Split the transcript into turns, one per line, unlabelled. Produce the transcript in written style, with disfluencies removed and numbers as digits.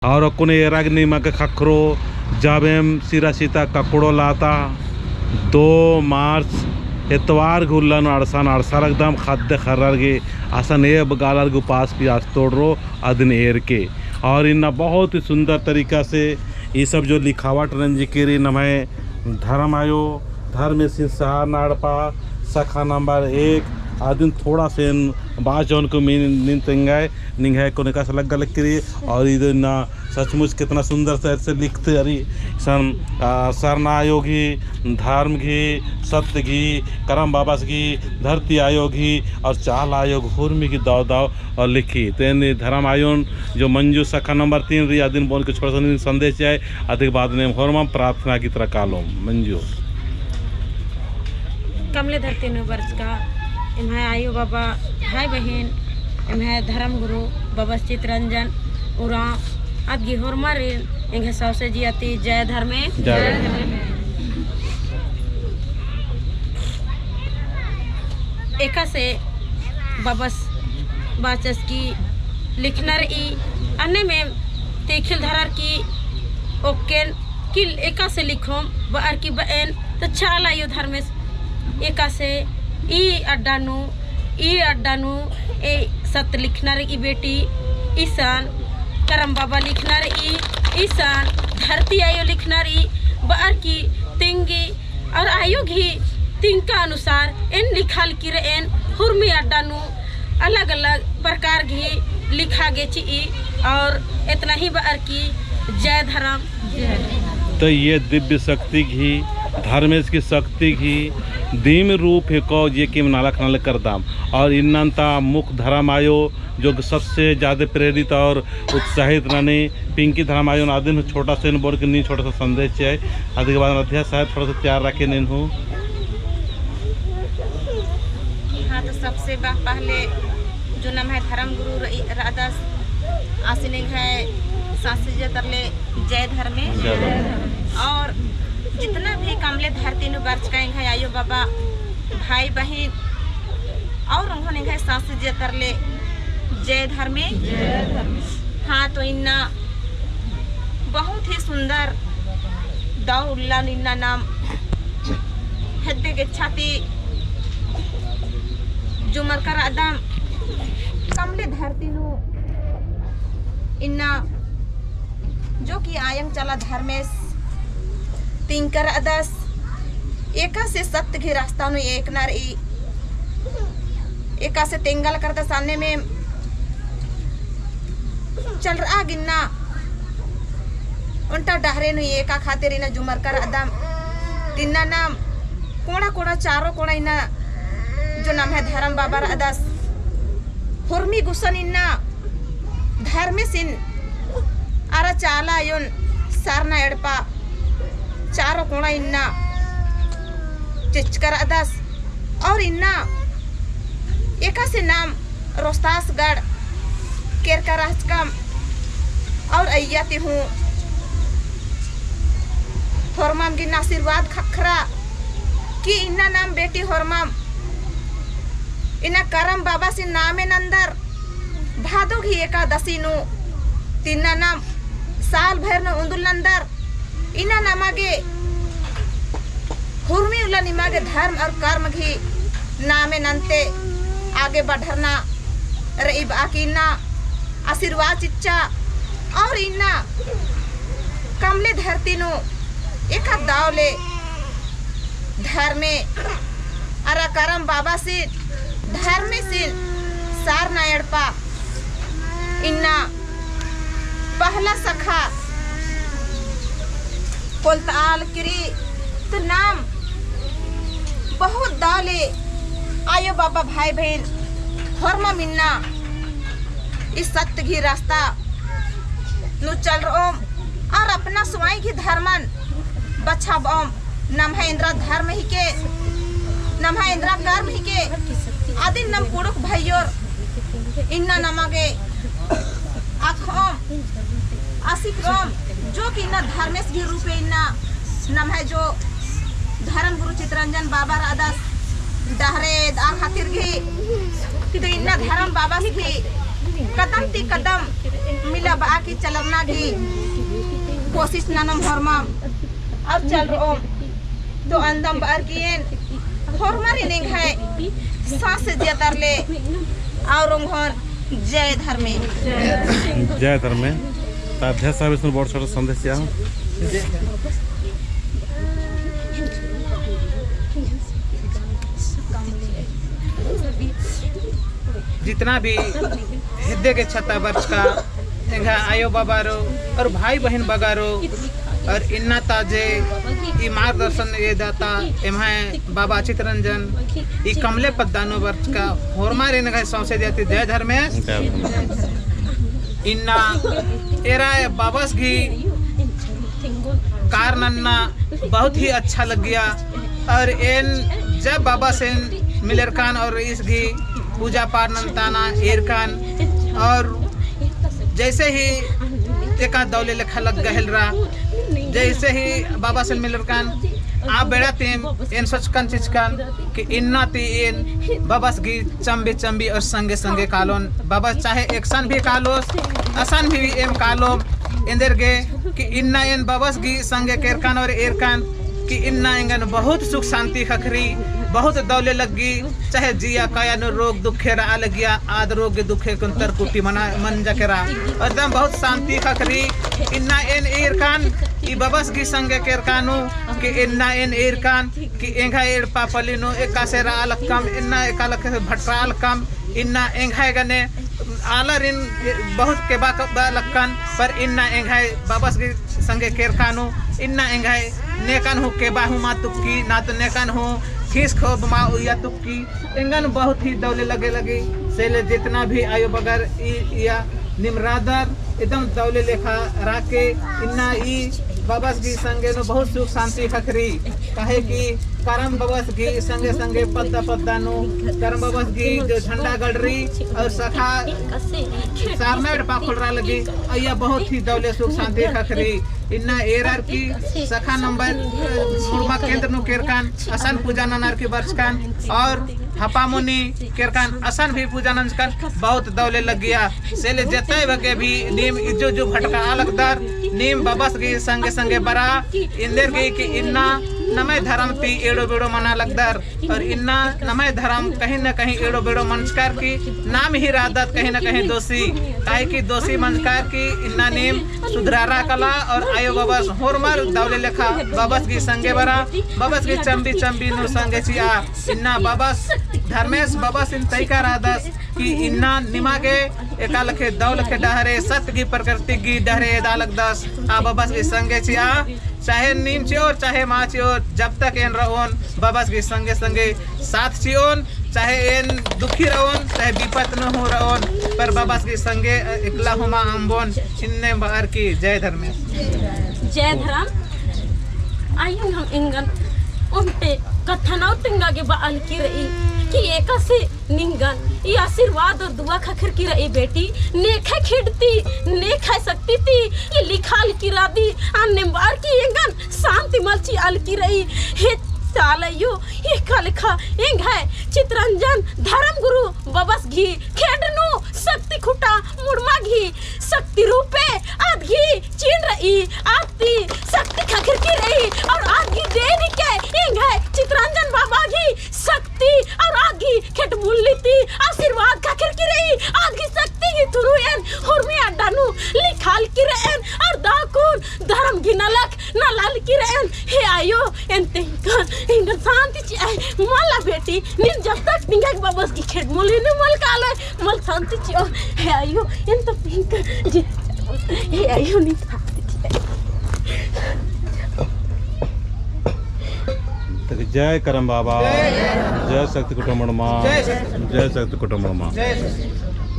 और कोने रागनी मग खखरो जाबेम सिरा सीता ककड़ो लाता 2 मार्च एतवार गुल्लन अड़सन अड़सर एकदम खाद्य खर्रगे असन ए बगालर गु पास की आज तोड़ो अदन एर के और इन बहुत ही सुंदर तरीका से ये सब जो लिखावट रंजिकेरी नमय धर्म आयो धर्म सिंसा नाड़पा सखा नंबर 1 आदिन थोड़ा से बात जौन को मीन तंगाए निंग है को निकास लग गलत करी और इधर ना सचमुच कितना सुंदर से लिखते अरे सन सरना आयोगी धर्म घी सत्य घी करम बाबा की धरती आयोग घी और चाल आयोग हुर्मी की दाव दाव और लिखी तेन धर्म आयोन जो मंजू सखा नंबर 3 रही आदिन बोल के छोटा सा संदेश आए अधिक बाद में होरमा प्रार्थना की तरह कालो मंजू
कमले धरती ने वर्ष का इन्हें आयु बाबा भाई बहन इन्हें धर्म गुरु बाबा चितरंजन उरा अदगी होरमार इन्हें सौसे जियाती जय धर्मे एका से बाबस बाचस की लिखनर ई अन्य में तेखिल धरार की ओकेन कि एका से लिखों बार की बहन तो चाल आयु धर्मेश एका से ई अड्डानु ए सत्य लिखनार ई बेटी ईशान करम बाबा लिखनार ई ईशान धरती आयो लिखनार ई बार की तिंगी और आयु घी तिंग का अनुसार इन लिखाल की रेन हुर्मी अड्डानु अलग अलग प्रकार घी लिखा गे ची और इतना ही बार की जय धर्म
तो ये दिव्य शक्ति घी धर्मेश की शक्ति घी धीम रूप है को ये कि नालक नालक कर दाम और इन्नता मुख धर्म आयो जो सबसे ज़्यादा प्रेरित और उत्साहित रहने पिंकी धर्म आयो आदिन छोटा से बोल के नहीं छोटा सा संदेश है आदि के बाद अध्याय शायद थोड़ा सा तैयार रखे नहीं हूँ।
हाँ तो सबसे पहले जो नाम है धर्म गुरु राधास आसिनिंग है शास्त्रीय तरले जय धर्मे और जितना भी कमले धरती नु वर्ष का है आयो बाबा भाई बहन और उन्होंने शास्त्रीय तरले जय धर्मे हाँ तो इन्ना बहुत ही सुंदर दाव उल्लान इन्ना नाम हद्दे के छाती जो मरकर आदम कमले धरती नु इन्ना जो कि आयंग चला धर्मेश तिंकर अदस एका से सत्य के रास्ता नु एक नर ई एका से तेंगल करता सामने में चल रहा गिन्ना उनटा डहरे नु एका खातिर इना जुमर कर अदम तिन्ना नाम कोड़ा कोड़ा चारों कोड़ा इना जो नाम है धर्म बाबा अदस हुर्मी गुसन इन्ना धर्मे सिन आरा चाला युन सारना एड़पा चारों कोना इन्ना चिचकर अदस और इन्ना एका से नाम रोस्तासगढ़ केरकरास्कम और अय्याती हूँ होरमाम की आशीर्वाद खखरा कि इन्ना नाम बेटी होरमाम इन्ना करम बाबा से नामे नंदर भादो की एकादशी नु तिन्ना नाम साल भर न उंदुल नंदर इना नमागे हुर्मी उला निमागे धर्म और कर्म घी नामे नंते आगे बढ़ना रे बाकीना आशीर्वाद चिच्चा और इन्ना कमले धरती नु एक दावले धर्मे अरा करम बाबा से धर्मे से सार नायड़पा इन्ना पहला सखा कोलताल किरी तो नाम बहुत दाले आयो बाबा भाई बहन हरमा मिन्ना इस सत्य की रास्ता नु चल रोम और अपना स्वाई की धर्मन बच्चा बम नम है इंद्रा धर्म ही के नम है इंद्रा कर्म ही के आदि नम कुड़ुक भाइयोर इन्ना नमागे आखोम आसिक्रोम जो कि इन्ना धर्मेश की रूपे इन्ना नम है जो धर्म गुरु चितरंजन बाबा राधास डहरे दा खातिर घी तो इन्ना धर्म बाबा ही
कदम ती कदम मिला बाकी चलना की कोशिश नानम हरमा अब चल रहा तो अंदम बार किए हरमारी नहीं है सांस से ज्यादा ले और जय धर्मे
जय धर्मे अध्यक्ष साहब इसमें बहुत छोटा संदेश दिया
जितना भी हृदय के 6 वर्ष का एंगा आयो बाबा रो और भाई बहन बगारो और इन्ना ताजे ई मार्गदर्शन ये दाता एमाय बाबा चितरंजन ई कमले पद्दानो वर्ष का होरमार इनका सौंसे देती जय धर्मेश इन्ना एरा बाबस घी कारनन्ना बहुत ही अच्छा लग गया और इन जब बाबा से मिलर खान और इस घी पूजा पाठ नंताना एरकान और जैसे ही एका दौले लेखा लग गहल रहा जैसे ही बाबा से मिलर कान आप बेड़ा तीन इन सचकन चिचकन कि इन्ना ती इन बाबा की चंबी चंबी और संगे संगे कालोन बाबा चाहे एक्शन भी कालोस असन भी एम कालो इंदर गे कि इन्ना इन बाबा की संगे केरकान और एरकान कि इन्ना इंगन बहुत सुख शांति खखरी बहुत दौले लगी चाहे जिया काया नो रोग दुखे रहा लग गया आद रोग के दुखे कुंतर कुटी मना मन जकेरा एकदम बहुत शांति खखरी इन्ना इन एरकान ई बबस की संगे केरकानु कि इन्ना इन एरकान कि एंगा एर पापलिनो एका रा अलकम इन्ना एकालक भटरा अलकम इन्ना एंगा गने आलर इन बहुत के लक्कन पर इन्ना एंगा बबस की संगे केरकानु इन्ना एंगा नेकन हो के बाहु मा तुक्की ना तो नेकन हो खीस खोब मा उया तुक्की इंगन बहुत ही दौले लगे सेले जितना भी आयो बगर या निमरादर एकदम दौले लेखा राके इन्ना ई बबस की संगे नो बहुत सुख शांति खखरी काहे कि करम बबस की संगे संगे पद्दा पद्दा नो करम बबस की जो झंडा गड़री और सखा सारमेड़ पाखुलरा लगी अया बहुत ही दौले सुख शांति खखरी इन्ना एरर की सखा नंबर मुर्मा केंद्र नु केरकान असन पूजा ननर की वर्षकान और हपामुनि केरकान असन भी पूजा नंजकान बहुत दौले लग गया सेले जतय वके भी नीम इजो जो भटका अलगदार नीम बबस की संगे संगे बरा इंदर की कि इन्ना नमय धर्म ती एड़ो बेड़ो मना लगदर और इन्ना नमय धर्म कहीं न कहीं एड़ो बेड़ो मंचकार की नाम ही रादत कहीं न कहीं दोषी काहे की दोषी मंचकार की इन्ना नेम सुधरारा कला और आयो बबस होरमर दौले लेखा बबस की संगे बरा बबस की चंबी चंबी नु संगे चिया इन्ना बबस धर्मेश बबस इन तैका रादस कि इन्ना निमा के एका लखे दौल के डहरे सत्य की प्रकृति की डहरे दालक दस आ बबस की संगे चिया चाहे नीम चियोर चाहे माँ चियोर जब तक इन रहोन बबस की संगे संगे साथ चियोन चाहे इन दुखी रहोन चाहे विपत न हो रहोन पर बबस की संगे इकला हुमा अम्बोन इन्ने बाहर की जय धर्मेश
जय धर्म आयु हम इंगन उनते कथनाओ तिंगा के बाल की रही कि एका से निंगन ये आशीर्वाद और दुआ खखर की रही बेटी नेखा खिड़ती नेखा सकती थी ये लिखाल की रादी निम्बार की इंगन शांति मलची आल की रही हे सालयो ये कलखा इंग है चितरंजन धर्म गुरु बबस घी खेडनु शक्ति खुटा मुड़मा घी शक्ति रूपे आद घी चीन रही आती शक्ति खखर की रही और आद घी देनी के इंग है चितरंजन बाबा घी शक्ति और आद घी खेट मुल्ली थी आशीर्वाद खखर की रही आद घी शक्ति की थुरुएन हुरमी अड्डानु लिखाल की रहन और दाकुन धर्म घी नलक नलाल की रहन हे आयो एंते इंगन शांति ची मला बेटी निन जब तक निंगा बबस की खेत मुली ने मल काले मल शांति ची हे आयो इन तो पिंक जी हे आयो नि
जय करम बाबा जय शक्ति कुटुंबमा जय शक्ति कुटुंबमा